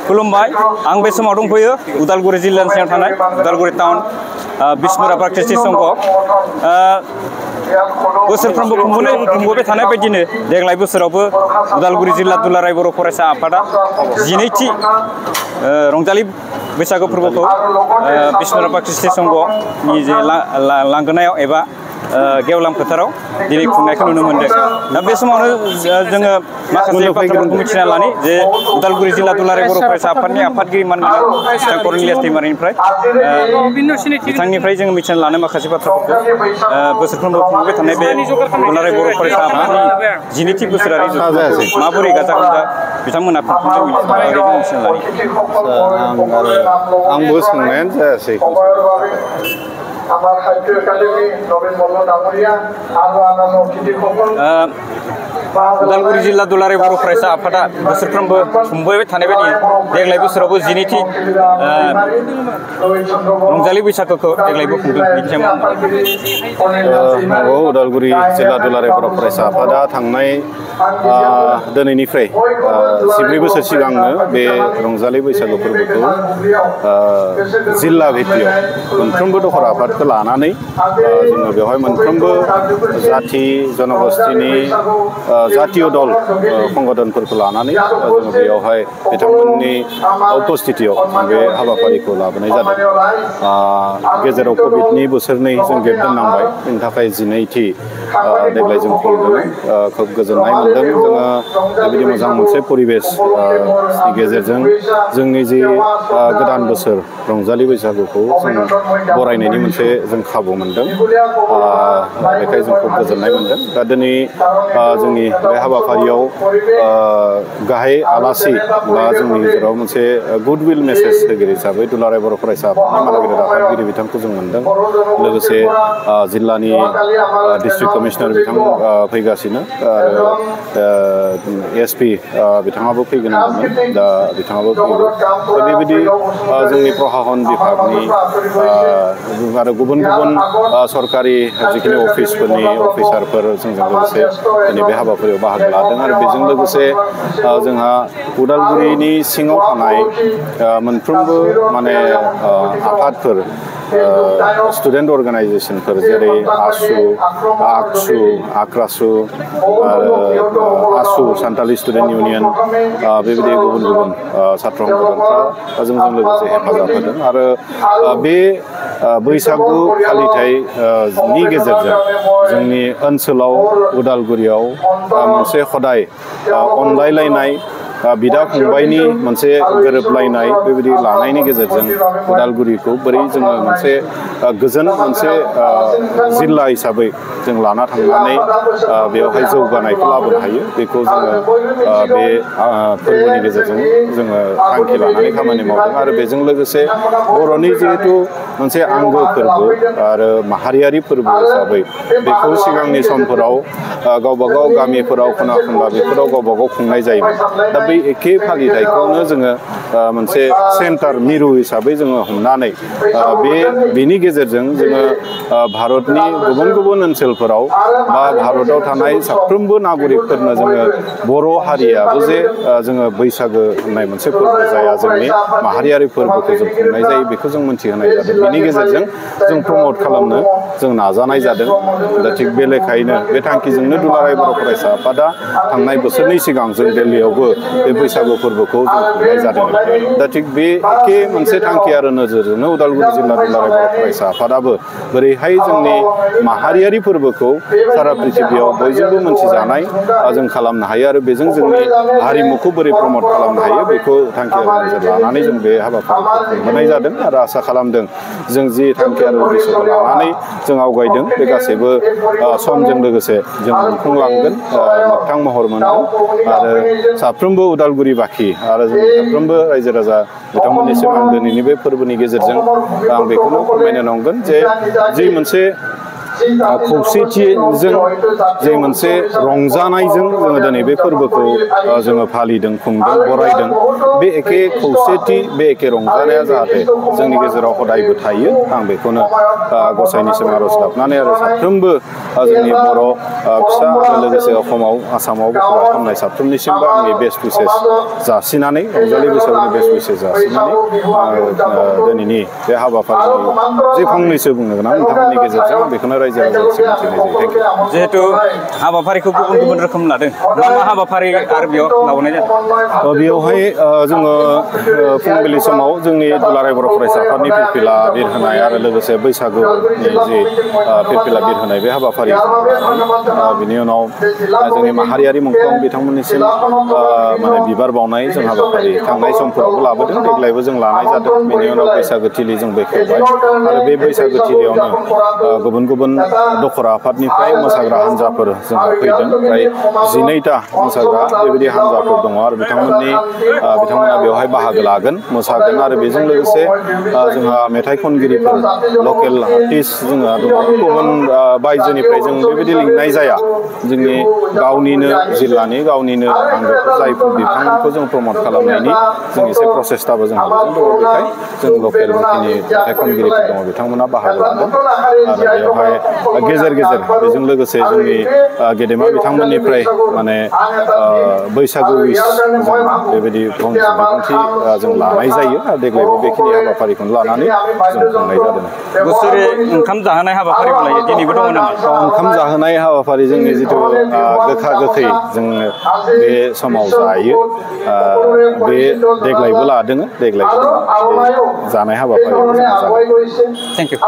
खुलुमबाय आं बे समाव दंफैयो उदालगुरि जिल्लानि सिङाव थानाय उदालगुरि टाउन विष्णु राभा ख्रिस्टि संघ बोसोरफ्रोमबो खुंबोबाय थानाय बायदिनो देग्लाय बोसोरावबो उदालगुरि जिल्ला दुलाराय बर' फरायसा आफादा 12थि रंजालि बैसागु फोरबोखौ विष्णु राभा ख्रिस्टि संघनि जे लांगोनायाव एबा गेवलां फोथाराव दिनै खुंनायखौ नुनो मोनदों। दा बे समावनो जोङो माखासे बाथ्राफोरखौ मिथिना लानि जे उदालगुरि जिल्ला दुलाराय बर' फरायसा आफादनि आफादगिरि मानगोनां करनेलियास दैमारिनिफ्राय बिथांनिफ्राय जोङो मिथिना लानो माखासे बाथ्राफोरखौ बोसोरफ्रोमबो खुंबोबाय थानाय बे दुलाराय बर' फरायसा आफादनि 12थि बोसोरारि माबोरै गाजा गोमजा बिथांमोना मिथिना लानि। आंबो सोंनायानो जायासै। उदालगुरि जिल्ला दुलाराय बर' फरायसा आफादा बोसोरफ्रोमबो खुंबोबाय थानाय बायदि देग्लाय बोसोरावबो 12थि रंजालि बैसागुखौ देग्लायबो खुंदों। नंगौ उदालगुरि जिल्ला दुलाराय बर' फरायसा आफादा थांनाय दिनैनिफ्राय 14 बोसोर सिगांनो बे रंजालि बैसागु फोरबोखौ जिल्ला भित्तियाव मोनफ्रोमबो दखर आफादखौ लानानै जोङो बेवहाय मोनफ्रोमबो जाथि जनगोष्ठीनि जातीय दल संगठनफोरखौ लानानै जोङो बेयावहाय बिथांमोननि उपस्थितियाव बे हाबाफारिखौ लाबोनाय जादों। गेजेराव कभिडनि बोसोरनै जों गेप दोननांबाय बेनि थाखाय 12थि देग्लाय जों खुंदों। खोब गोजोननाय मोन्दों जोङो बेबायदि मोजां मोनसे परिबेसनि गेजेरजों जोंनि जि गोदान बोसोर रंजालि बैसागुखौ जों बरायनायनि मोनसे जों खाबु मोन्दों। बेखाय जों खोब गोजोननाय मोन्दों। दा दिनै जोंनि बे हाबाफारियाव गाहाय आलासि बा जोंनि गेजेराव मोनसे गुडविल मेसेज होगिरि हिसाबै दुलाराय बर' फरायसा आफादनि मानगोनां आफादगिरि बिथांखौ जों मोन्दों। लोगोसे जिल्लानि डिस्ट्रिक्ट कमिशनार बिथां फैगासिनो आरो एसपि बिथाङाबो फैगोन होनदोंमोन। दा बिथाङाबो फैगोन। दा बेबायदि जोंनि प्रशासन बिभागनि आरो गुबुन गुबुन सरकारि जिखिनि अफिसफोरनि अफिसारफोर जोंजों लोगोसे दिनै बे हाबाफारियाव बाहागो लादों। आरो बेजों लोगोसे जोंहा उदालगुरिनि सिङाव थानाय मोनफ्रोमबो माने आफादफोर स्टुडेन्ट अर्गानाइजेसनफोर जेरै आसु, आक्सु, आक्रासु आरो आसु सान्थालि स्टुडेन्ट इउनियन बेबायदि गुबुन गुबुन सात्र संगठनफ्रा जोंजों लोगोसे हेफाजाब होदों। आरो बे बैसागु फालिथायनि गेजेरजों जोंनि ओनसोलाव उदालगुरियाव मोनसे हदाय अनलायलायनाय बिदा फंबायनि मोनसे गोरोबलायनाय बेबायदि लानायनि गेजेरजों उदालगुरिखौ बोरै जोङो मोनसे गोजोन मोनसे जिल्ला हिसाबै जों लाना थांनानै बेवहाय जौगानायखौ लाबोनो हायो बेखौ जोङो बे फोरबोनि गेजेरजों जोङो थांखि लानानै खामानि मावदों। आरो बेजों लोगोसे बर'नि जिहेतु मोनसे आंगो फोरबो आरो माहारियारि फोरबो हिसाबै बेखौ सिगांनि समफोराव गावबागाव गामिफोराव खना खनला बेफोराव गावबागाव खुंनाय जायोमोन। दा बै एखे फालिथायखौनो जोङो मोनसे सेन्टार मिरु हिसाबै जोङो हमनानै बेनि गेजेरजों जोङो भारतनि गुबुन गुबुन ओनसोलफोराव बा भारताव थानाय साफ्रोमबो नागरिकफोरनो जोङो बर' हारियाबो जे जोङो बैसागो होननाय मोनसे फोरबो जाया जोंनि माहारियारि फोरबोखौ जों खुंनाय जायो बेखौ जों मोनथिहोनाय जादों। बेनि गेजेरजों जों प्रमट खालामनो जों नाजानाय जादों। दा थिग बे लेखायैनो बे थांखिजोंनो दुलाराय बर' फरायसा आफादा थांनाय बोसोरनै सिगां जों दिल्लीयावबो बे बैसागु फोरबोखौ जों खुंनाय जादों। दा थिग बे एखे मोनसे थांखि आरो नोजोरजोंनो उदालगुरि जिल्ला दुलाराय बर' फरायसा आफादाबो बोरैहाय जोंनि माहारियारि फोरबोखौ सारा पृथिबियाव बयजोंबो मोनथिजानाय जों खालामनो हायो आरो बेजों जोंनि हारिमुखौ बोरै प्रमट खालामनो हायो बेखौ थांखि आरो नोजोर लानानै जों बे हाबाफारिखौ खुंबोनाय जादों। आरो आसा खालामदों जों जि थांखि आरो उद्देश्यखौ लानानै जों आवगायदों बे गासैबो समजों लोगोसे जों मोनफुंलांगोन, मोगथां महर मोनगोन। आरो साफ्रोमबो उदालगुरिबाखि आरो जोंनि साफ्रोमबो रायजो राजा बिथांमोननिसिम आं दिनैनि बे फोरबोनि गेजेरजों आं बेखौनो फोरमायनो नंगोन जे जि मोनसे खौसेथिजों जे मोनसे रंजानायजों जोङो दिनै बे फोरबोखौ जोङो फालिदों खुंदों बरायदों बे एखे खौसेथि बे एखे रंजानाया जाहाथे जोंनि गेजेराव हदायबो थायो आं बेखौनो गसाइनिसिम आर'ज गाबनानै आरो साफ्रोमबो जोंनि बर' फिसा आरो लोगोसे असमाव आसामाव बसबास खालामनाय साफ्रोमनिसिमबो आंनि बेस्ट उइसेस जासिनानै रंजालि बैसागुनि बेस्ट उइसेस जासिनानै दिनैनि बे हाबाफारिनि जे फंनैसो बुंनो गोनां नोंथांमोननि गेजेरजों बेखौनो रायजो राजानिसिम मिथिनाय जायो। Thank you. जिहेतु हाबाफारिखौ गुबुन गुबुन रोखोम लादों मा मा हाबाफारि आरो बेयाव लाबोनाय जादों? बेवहाय जोङो फुंबिलि समाव जोंनि दुलाराय बर' फरायसा आफादनि फिरफिला बिरहोनाय आरो लोगोसे बैसागुनि जि फिरफिला बिरहोनाय बे हाबाफारि बिनि उनाव जोंनि माहारियारि मुंख्लं बिथांमोननिसिम माने बिबार बावनाय जों हाबाफारि थांनाय समफोरावबो लाबोदों देग्लायबो जों लानाय जादों। बेनि उनाव बैसागो थिलि जों बेखेवबाय आरो बे बैसागो थिलियावनो गुबुन गुबुन दखरा आफादनिफ्राय मोसाग्रा हान्जाफोर जोंहा फैदों फ्राय 12टा मोसाग्रा बेबायदि हान्जाफोर दङ आरो बिथांमोना बेवहाय बाहागो लागोन मोसागोन आरो बेजों लोगोसे जोंहा मेथाइ खनगिरिफोर लकेल आर्टिस्ट जोंहा दङ गुबुन बायजोनिफ्राय जों बेबायदि लिंनाय जाया जोंनि गावनिनो जिल्लानि गावनिनो आंगोफोर जायफोर बिथांमोनखौ जों प्रमट खालामनायनि जों एसे प्रसेसटाबो जोंहा दङ बेखाय जों लकेल जिखिनि मेथाइ खनगिरिफोर दङ बिथांमोना बाहागो लादों आरो बेवहाय गेजेर गेजेर बेजों लोगोसे जोंनि गेदेमा बिथांमोननिफ्राय माने बैसागु उइस जों बेबायदि फंनैसो बिबुंथि जों लानाय जायो आरो देग्लायबो बेखिनि हाबाफारिखौनो लानानै जों खुंनाय जादों। बोसोरे ओंखाम जाहोनाय हाबाफारिबो लायो दिनैबो दङ नामा? ओंखाम जाहोनाय हाबाफारि जोंनि जिथु गोखा गोखै जोङो बे समाव जायो बे देग्लायबो लादों देग्लायबो जानाय हाबाफारियाव जोंहा जादों। Thank you.